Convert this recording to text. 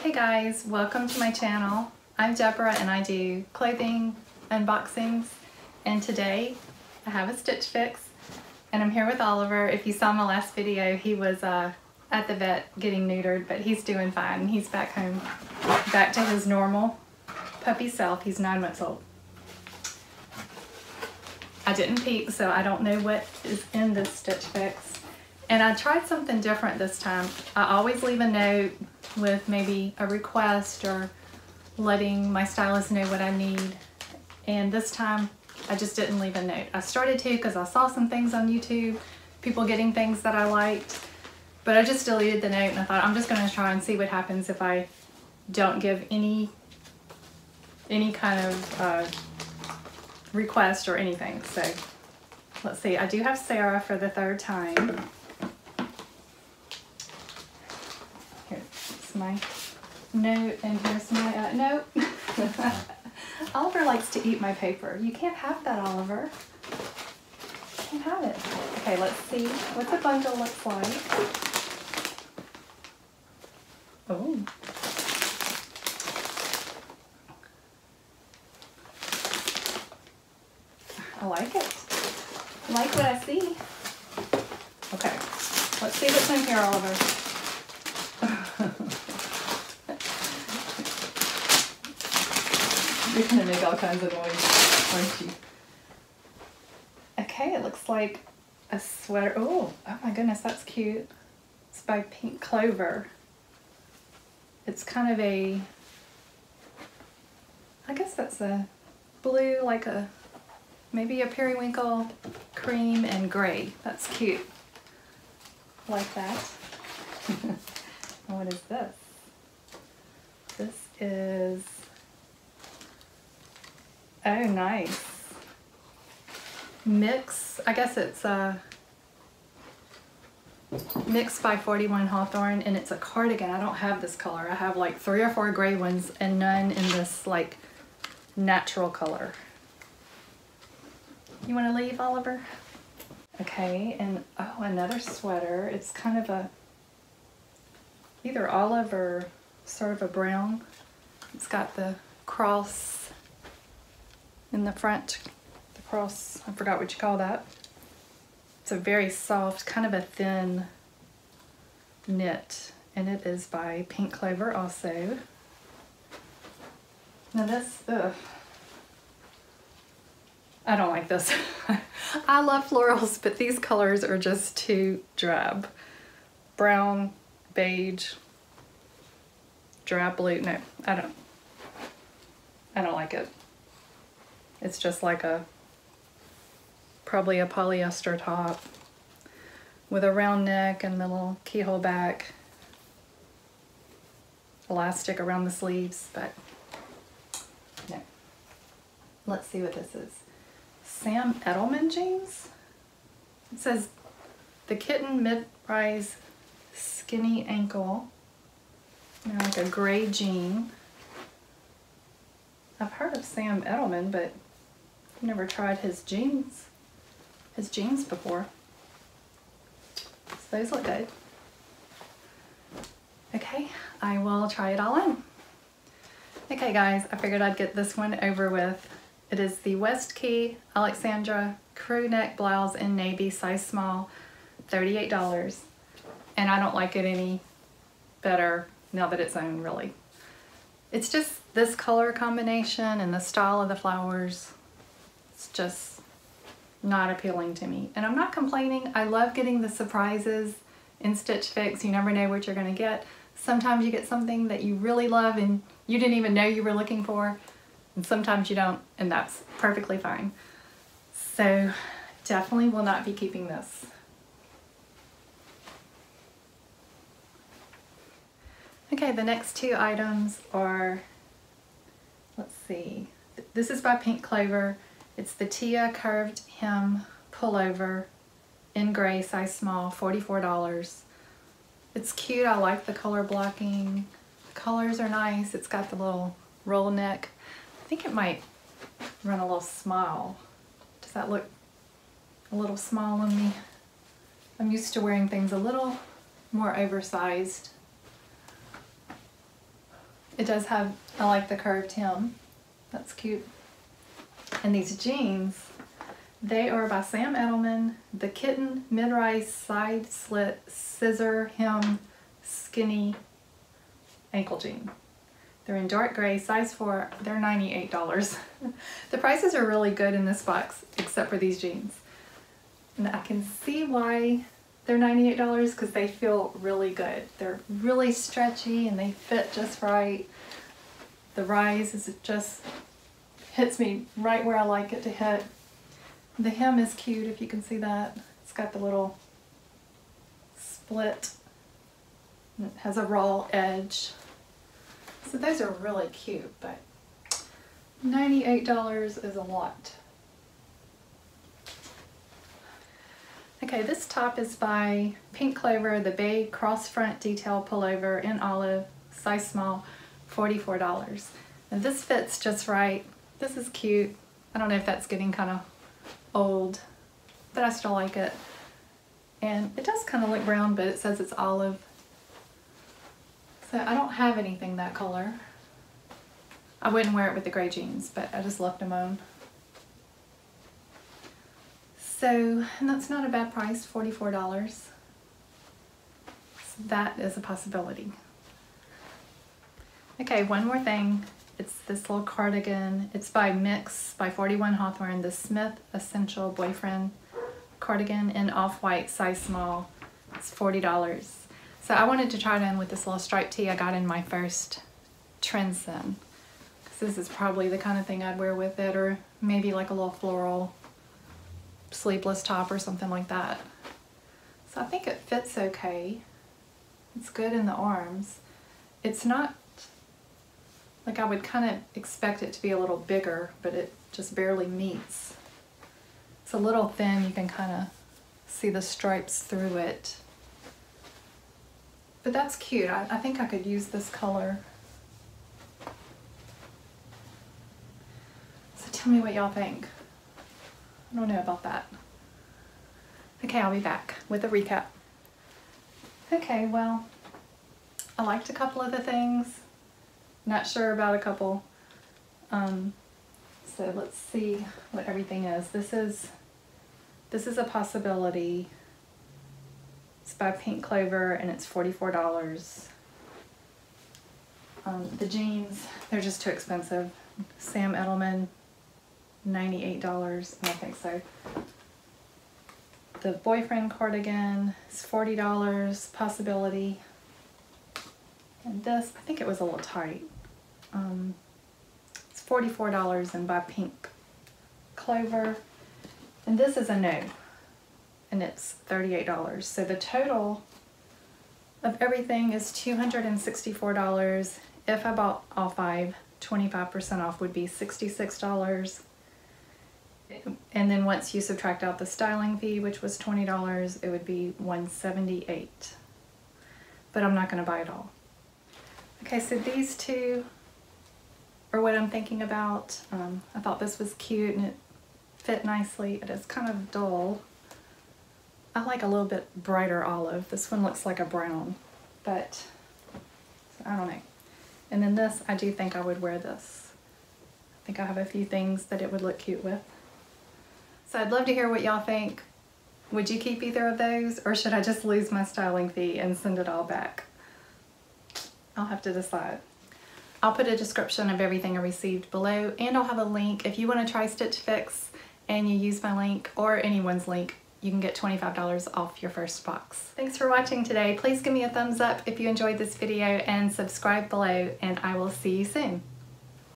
Hey guys, welcome to my channel. I'm Deborah and I do clothing unboxings, and today I have a stitch fix and I'm here with Oliver. If you saw my last video, he was at the vet getting neutered, but he's doing fine. He's back home, back to his normal puppy self. He's 9 months old. I didn't peek, so I don't know what is in this stitch fix. And I tried something different this time. I always leave a note with maybe a request or letting my stylist know what I need. And this time, I just didn't leave a note. I started to because I saw some things on YouTube, people getting things that I liked, but I just deleted the note and I thought I'm just gonna try and see what happens if I don't give any kind of request or anything. So let's see, I do have Sarah for the 3rd time. Here's my note and here's my note. Oliver likes to eat my paper. You can't have that, Oliver. You can't have it. Okay, let's see what the bundle looks like. Oh. I like it. I like what I see. Okay, let's see what's in here, Oliver. You're gonna make all kinds of noise, aren't you? Okay, it looks like a sweater. Oh my goodness, that's cute. It's by Clover. It's kind of a, I guess that's a blue, like a, maybe a periwinkle, cream, and gray. That's cute. Like that. What is this? This is, oh nice. Mix, I guess it's a Mix by 41 Hawthorne, and it's a cardigan. I don't have this color. I have like 3 or 4 gray ones and none in this like natural color. You want to leave, Oliver? Okay, and oh, another sweater. It's kind of a either olive or sort of a brown. It's got the cross in the front. The cross, I forgot what you call that. It's a very soft, kind of a thin knit, and it is by Clover also. Now this, I don't like this. I love florals, but these colors are just too drab. Brown, beige, drab blue. No, I don't like it. It's just like probably a polyester top with a round neck and the little keyhole back, elastic around the sleeves, but no. Let's see what this is. Sam Edelman jeans. It says the Kitten mid-rise skinny ankle. They're like a gray jean. I've heard of Sam Edelman, but I've never tried his jeans before. So those look good. Okay, I will try it all on. Okay guys, I figured I'd get this one over with. It is the West Key Oleksandra crew neck blouse in navy, size small, $38. And I don't like it any better now that it's on, really. It's just this color combination and the style of the flowers. It's just not appealing to me. And I'm not complaining. I love getting the surprises in Stitch Fix. You never know what you're gonna get. Sometimes you get something that you really love and you didn't even know you were looking for. And sometimes you don't, and that's perfectly fine. So definitely will not be keeping this. Okay, the next 2 items are, let's see, this is by Clover. It's the Tia curved hem pullover in gray, size small, $44. It's cute. I like the color blocking. The colors are nice. It's got the little roll neck. I think it might run a little small. Does that look a little small on me? I'm used to wearing things a little more oversized. It does have, I like the curved hem. That's cute. And these jeans, they are by Sam Edelman, the Kitten mid-rise side slit scissor hem skinny ankle jean. They're in dark gray, size 4, they're $98. The prices are really good in this box, except for these jeans. And I can see why they're $98 because they feel really good. They're really stretchy and they fit just right. The rise is just hits me right where I like it to hit. The hem is cute, if you can see that. It's got the little split. It has a raw edge. So those are really cute, but $98 is a lot. Okay, this top is by Pink Clover, the Bay Cross Front Detail Pullover in olive, size small, $44. And this fits just right. This is cute. I don't know if that's getting kind of old, but I still like it. And it does kind of look brown, but it says it's olive. So I don't have anything that color. I wouldn't wear it with the gray jeans, but I just left them on. So, and that's not a bad price, $44. So that is a possibility. Okay, one more thing. It's this little cardigan. It's by Mix by 41 Hawthorne, the Smith Essential Boyfriend cardigan in off-white, size small. It's $40. So I wanted to try it on with this little striped tee I got in my first Trends in. Because this is probably the kind of thing I'd wear with it, or maybe like a little floral sleeveless top or something like that. So I think it fits okay. It's good in the arms. It's not, like I would kind of expect it to be a little bigger, but it just barely meets. It's a little thin, you can kind of see the stripes through it. But that's cute. I think I could use this color. So tell me what y'all think. I don't know about that. Okay, I'll be back with a recap. Okay, well, I liked a couple of the things. Not sure about a couple. So let's see what everything is. This is a possibility. It's by Pink Clover and it's $44. The jeans, they're just too expensive. Sam Edelman, $98, I don't think so. The Boyfriend cardigan is $40, possibility. And this, I think it was a little tight. It's $44 and by Pink Clover. And this is a no, and it's $38. So the total of everything is $264. If I bought all 5, 25% off would be $66. And then once you subtract out the styling fee, which was $20, it would be $178. But I'm not going to buy it all. Okay, so these two are what I'm thinking about. I thought this was cute and it fit nicely. It is kind of dull. I like a little bit brighter olive. This one looks like a brown, but I don't know. And then this, I do think I would wear this. I think I have a few things that it would look cute with. So I'd love to hear what y'all think. Would you keep either of those, or should I just lose my styling fee and send it all back? I'll have to decide. I'll put a description of everything I received below, and I'll have a link. If you want to try Stitch Fix and you use my link or anyone's link, you can get $25 off your first box. Thanks for watching today. Please give me a thumbs up if you enjoyed this video and subscribe below, and I will see you soon.